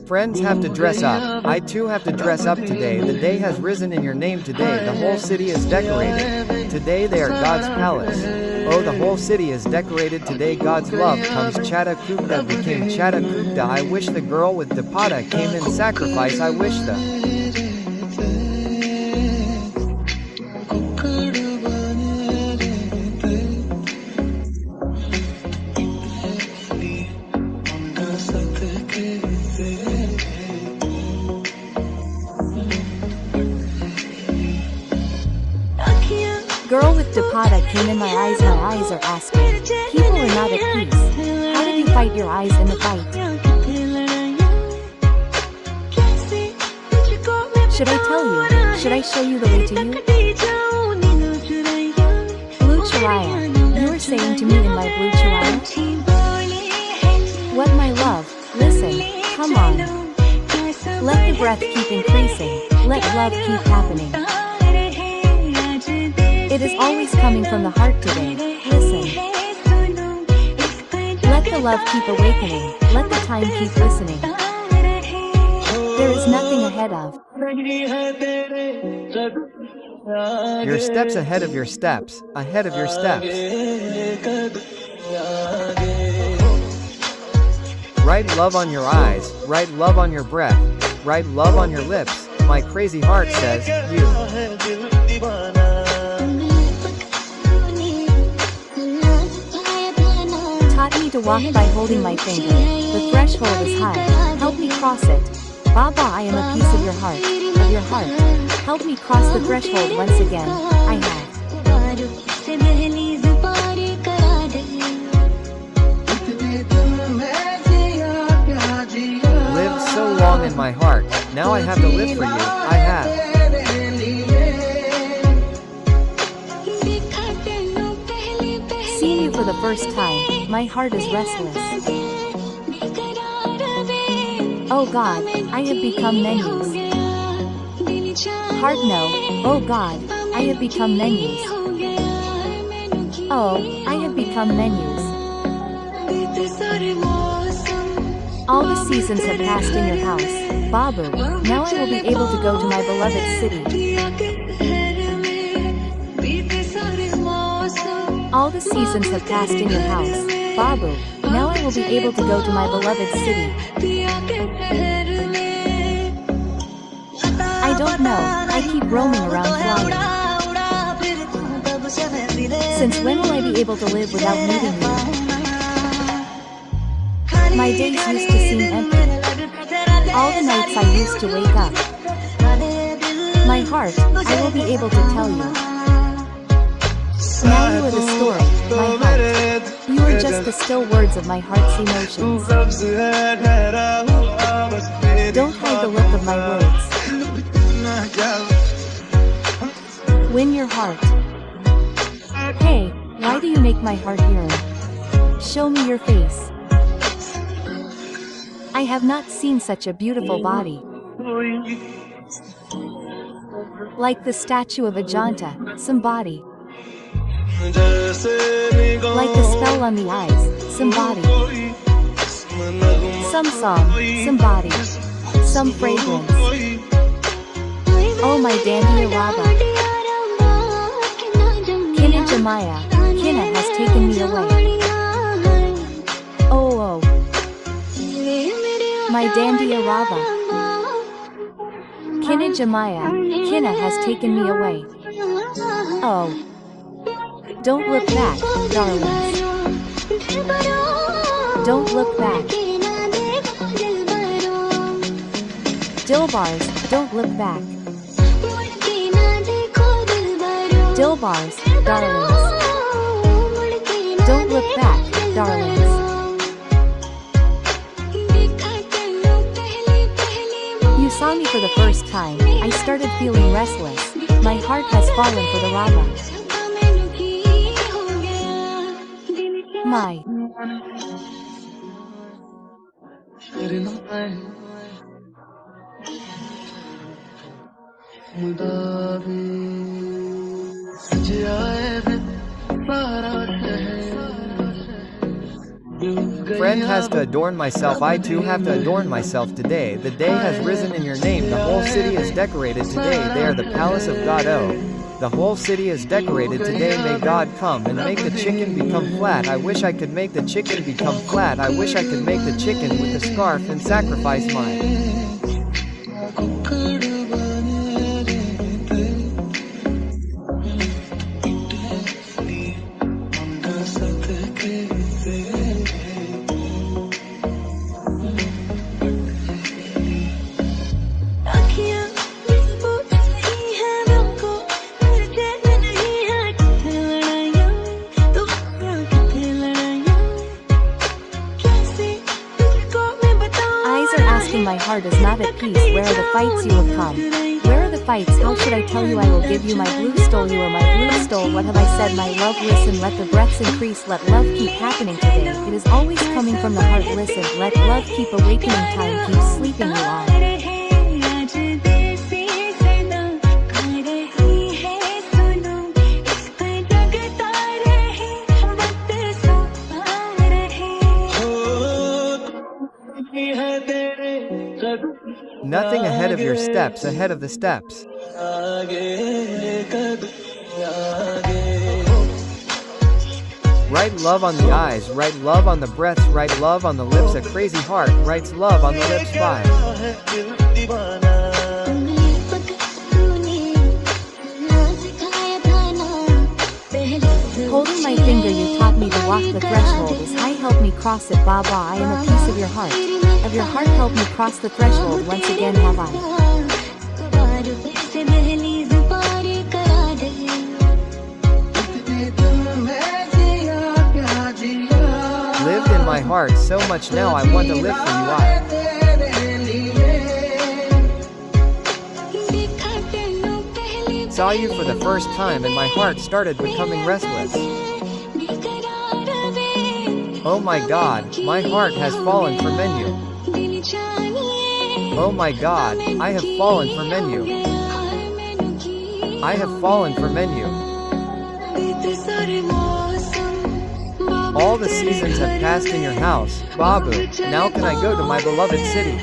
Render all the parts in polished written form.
Friends have to dress up. I too have to dress up today. The day has risen in your name today. The whole city is decorated. Today they are God's palace. Oh, the whole city is decorated today. God's love comes. Chata Kupta became Chata Kupta. I wish the girl with Dapata came in sacrifice. I wish the Girl with Dapata came in my eyes are asking. People are not at peace. How did you fight your eyes in the fight? Should I tell you? Should I show you the way to you? Blue Chiraya, you were saying to me in my blue Chiraya? What my love, listen, come on. Let the breath keep increasing, let love keep happening. It is always coming from the heart today, listen. Let the love keep awakening, let the time keep listening. There is nothing ahead of. Your steps ahead of your steps, ahead of your steps. Write love on your eyes, write love on your breath, write love on your lips. My crazy heart says, you. Taught me to walk by holding my finger. The threshold is high. Help me cross it. Baba, I am a piece of your heart. Of your heart. Help me cross the threshold once again. I have. Lived so long in my heart. Now I have to live for you. I have. Seeing you for the first time, my heart is restless. Oh God, I have become menus. Heart no, oh God, I have become menus. Oh, I have become menus. All the seasons have passed in your house, Babu. Now I will be able to go to my beloved city. All the seasons have passed in your house, Babu. Now I will be able to go to my beloved city. I don't know, I keep roaming around flying. Since when will I be able to live without meeting you? My days used to seem empty. All the nights I used to wake up. My heart, I will be able to tell you. Now you are the story, my heart. You are just the still words of my heart's emotions. Don't hide the look of my words. Win your heart. Hey, why do you make my heart yearn? Show me your face. I have not seen such a beautiful body. Like the statue of Ajanta, somebody. Like the spell on the eyes, somebody. Some song, somebody. Some fragrance. Oh my dandy Araba. Kinna Jamaya, Kinna has taken me away. Oh. My dandy Araba. Kinna Jamaya, Kinna has taken me away. Oh. Don't look back, darlings. Don't look back. Dilbars, don't look back. Dilbars, darlings. Don't look back, darlings. You saw me for the first time, I started feeling restless. My heart has fallen for the Raga. My Friend has to adorn myself, I too have to adorn myself today. The day has risen in your name, the whole city is decorated today. They are the palace of God. Oh, the whole city is decorated today. May God come and make the chicken become flat. I wish I could make the chicken become flat. I wish I could make the chicken with a scarf and sacrifice mine. My heart is not at peace. Where are the fights you have come? Where are the fights? How should I tell you? I will give you my blue stole. You are my blue stole. What have I said? My love, listen. Let the breaths increase. Let love keep happening today. It is always coming from the heart. Listen. Let love keep awakening. Time keep sleeping you on. Nothing ahead of your steps, ahead of the steps. Write love on the eyes, write love on the breaths, write love on the lips. A crazy heart writes love on the lips. Bye. Holding my finger, you taught me to walk the threshold as high. Help me cross it, Baba. I am a piece of your heart. Of your heart, help me cross the threshold once again. Have I lived in my heart so much now I want to live for you. I saw you for the first time and my heart started becoming restless. Oh my God, my heart has fallen for menu. Oh my God, I have fallen for menu. I have fallen for menu. All the seasons have passed in your house, Babu. Now can I go to my beloved city?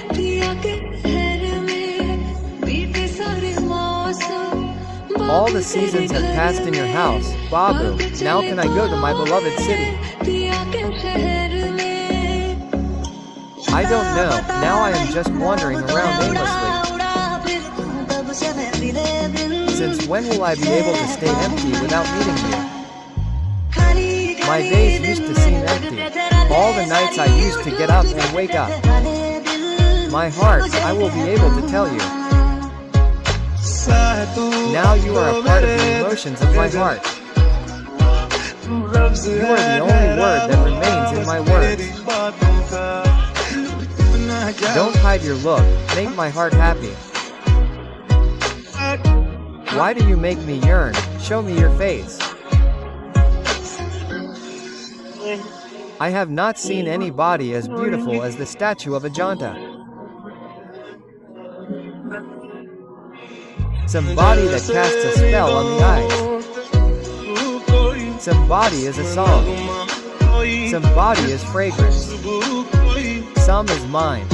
All the seasons have passed in your house, Babu. Now can I go to my beloved city? I don't know, now I am just wandering around aimlessly. Since when will I be able to stay empty without meeting you? My days used to seem empty. All the nights I used to get up and wake up. My heart, I will be able to tell you. Now you are a part of the emotions of my heart. You are the only word that remains in my words. Don't hide your look, make my heart happy. Why do you make me yearn? Show me your face. I have not seen any body as beautiful as the statue of Ajanta. Some body that casts a spell on the eyes. Some body is a song. Some body is fragrance. Some is mine.